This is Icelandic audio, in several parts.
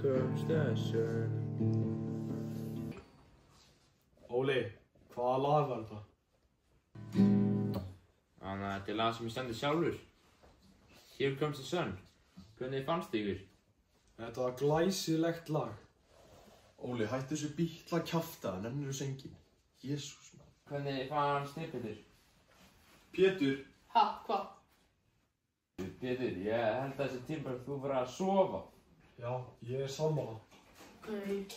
Welcome station. Óli, hvaða lag var þetta? Þannig að þetta er lag sem ég sendi sjálfur. Here Comes the Sun. Hvernig fannst þið ykkur? Þetta var glæsilegt lag. Óli, hættu þessu bítla kjafta, nennir þú sengin. Jésús maður. Hvernig fannst þið, Pétur? Pétur. Ha, hvað? Pétur, ég held að þessi tíma þú fyrir að sofa. Já, ég er sammála. Nei.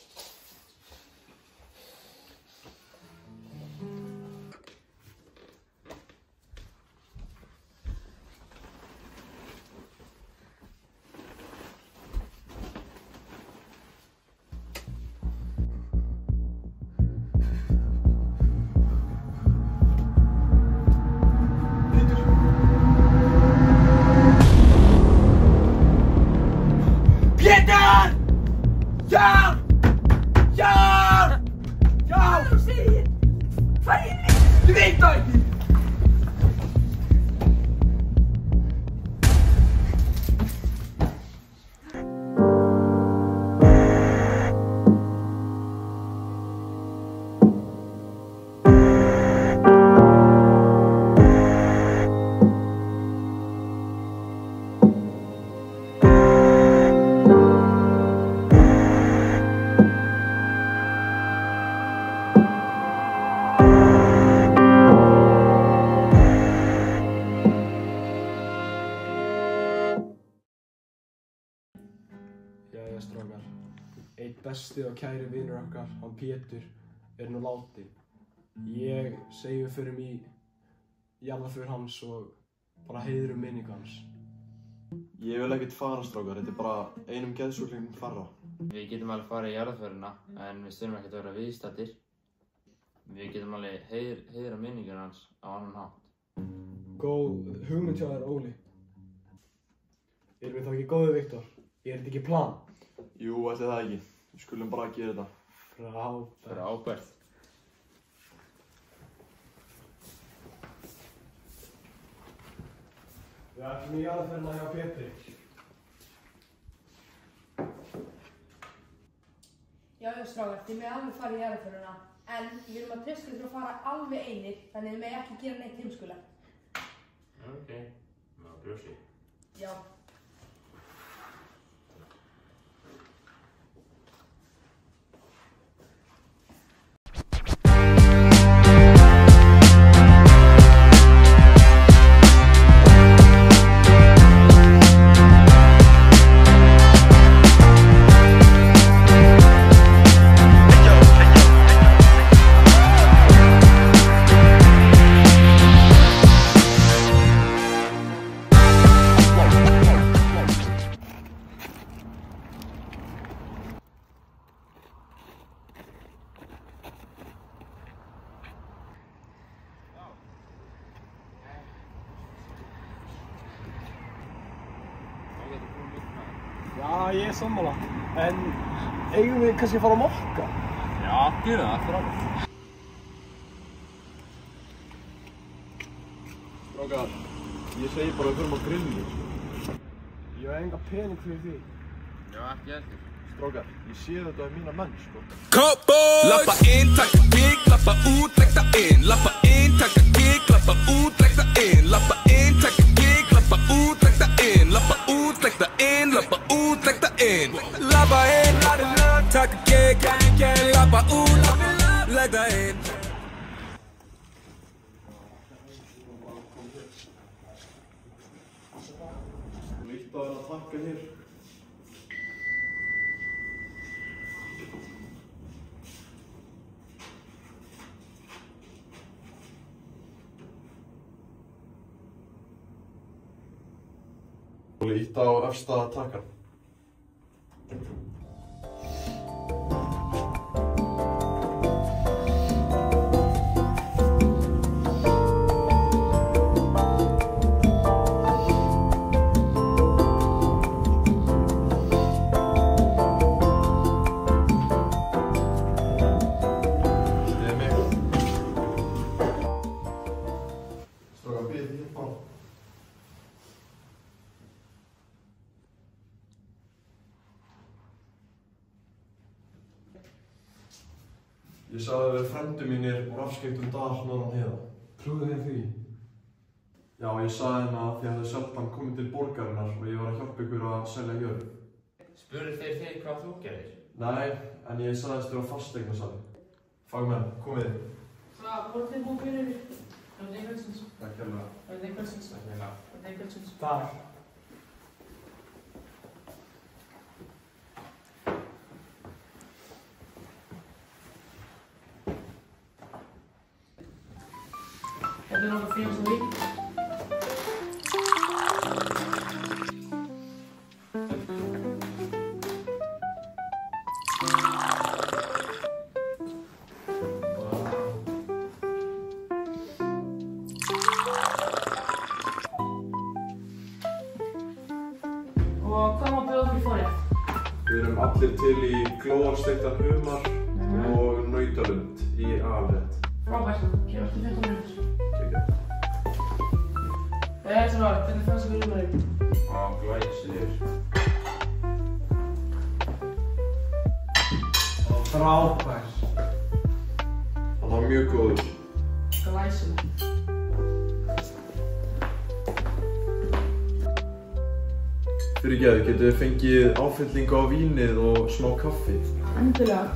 Pétur! Já! Já! Já! Þú segir! Hvað er þetta? Þú veit það ekki! Jæja, strákar. Einn besti og kæri vinur okkar, hann Pétur, er nú látinn. Ég segi við förum í jarðarför hans og bara heiðrum minningu hans. Ég vil ekkert fara, strákar. Þetta er bara einum geðsjúklingum færra. Við getum alveg farið í jarðarförina, en við þurfum ekkert að vera viðstaddir. Við getum alveg heiðra minningar hans á annan hátt. Góð hugmynd hjá þér, Óli. Erum við þá ekki góðir, Viktor? Er þetta ekki plan? Jú, ætli það ekki. Við skulum bara gera þetta. Frábært. Frábært. Við ætlum í jarðarförina hjá Pétri. Já, strákar, þið með alveg fara í jarðarförina. En við erum að treysta ykkur að fara alveg einir, þannig þið með ekki gera neitt heimskulegt. Ok, maður brjósi. Já. Já, ég er sammála. En eigum við kannski að fara að mokka? Já, gera það, frábært. Strákar, ég segi bara að við förum á grilli. Ég hef enga pening fyrir því. Já, ekki heldur. Strákar, ég sé þetta af mína menn, sko. Cowboys! Lappa inn, taka gig, lappa út, leggta inn. Lappa inn, taka gig, lappa út, leggta inn. Lappa inn, taka gig, lappa út, leggta inn. Lappa út, leggta inn, lappa út, leggta inn. Lappa inn, taka gig, lappa út, leggta inn. Líkt að vera að takka hér. Og líkt á efsta takkan. Ég sagði við frændur mínir úr afskekktum dal norðan heiða. Trúðu þið því? Já, ég sagði henni að þið hefðu sjaldan komið til borgarinnar og ég var að hjálpa ykkur að selja jörð. Spurðu þeir þig hvað þú gerir? Nei, en ég sagðist þér á fasteignasali. Fagmenn, komið. Það voru þið búin fyrir yfir. Það er kvöldsins. Takk hérlega. Það er kvöldsins. Takk fyrir. Það er kvöldsins. Takk. Þetta er okkar fínasta vík. Og hvað má bjóða okkur í forrétt? Við erum allir til í glóarsteiktan humar og nautalund í aðalrétt. Frábært. Kemur eftir 15 minútur. Kekja. Strákar, hvernig fannst ykkur humarinn? Á, glæsilegur. Frábær. Hann var mjög góður. Glæsileg. Fyrirgefðu, getur þið fengið áfyllingu á vínið og smá kaffi? Endilega.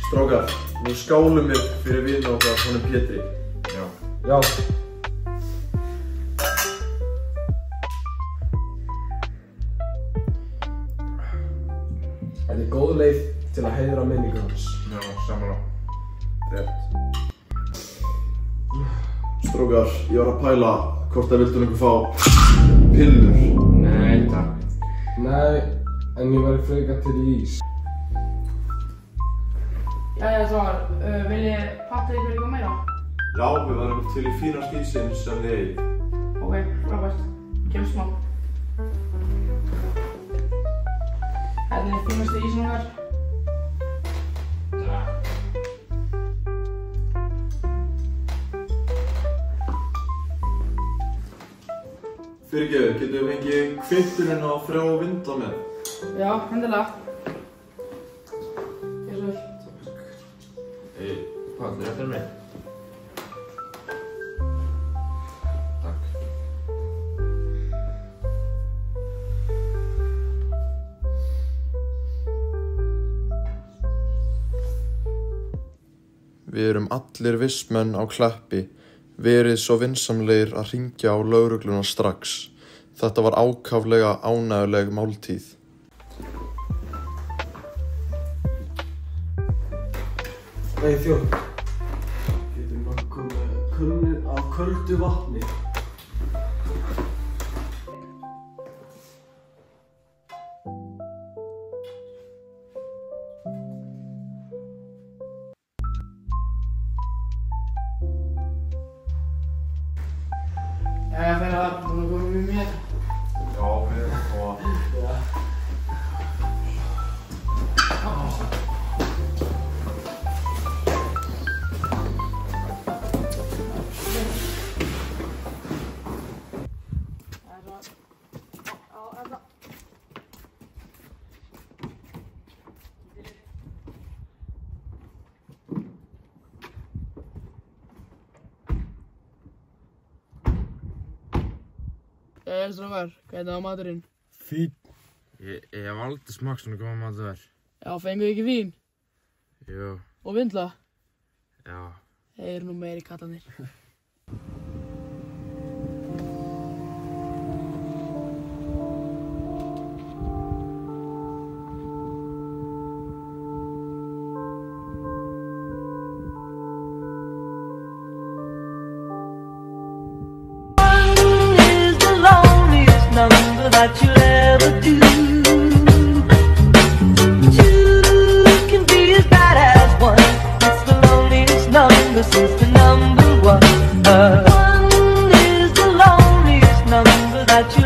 Strákar, nú skálum við fyrir vini okkar, honum Pétri. Já. Já. Þetta er góð leið til að heiðra minningu hans. Já, sammála. Rétt. Strákar, ég var að pæla hvort það vildu einhver fá pillur. Nei, takk. Nei, en ég væri frekar til í ís. Jæja, strákar, vil ég patta ykkur eitthvað meira? Já, við varum til í fína skísinn sem þið eigið. Ok, frábært. Kemur smá. Þetta er fínasti ísinn okkar. Fyrirgefðu, getur við fengið kvitturinn á frjá vinda með? Já, endilega. Ég svo vel. Hey, hvað, þú eftir mig? Takk. Við erum allir vistmenn á Kleppi, verið svo vinsamlegir að hringja á lögregluna strax. Þetta var ákaflega ánægjuleg máltíð. Nei, þjóð. Getur maður komið könnu af köldu vatni? Jæja, félagar, búin að koma með mér. Já, við erum að koma. Jæja, strákar, hvernig var maturinn? Fínn. Ég hef aldrei smakkt svona góðan mat þar. Já, fenguðu ekki vín? Jú. Og vindla? Já. Þeir eru nú meiri kallanir. Number that you'll ever do. Two can be as bad as one. It's the loneliest number since the number one. One is the loneliest number that you'll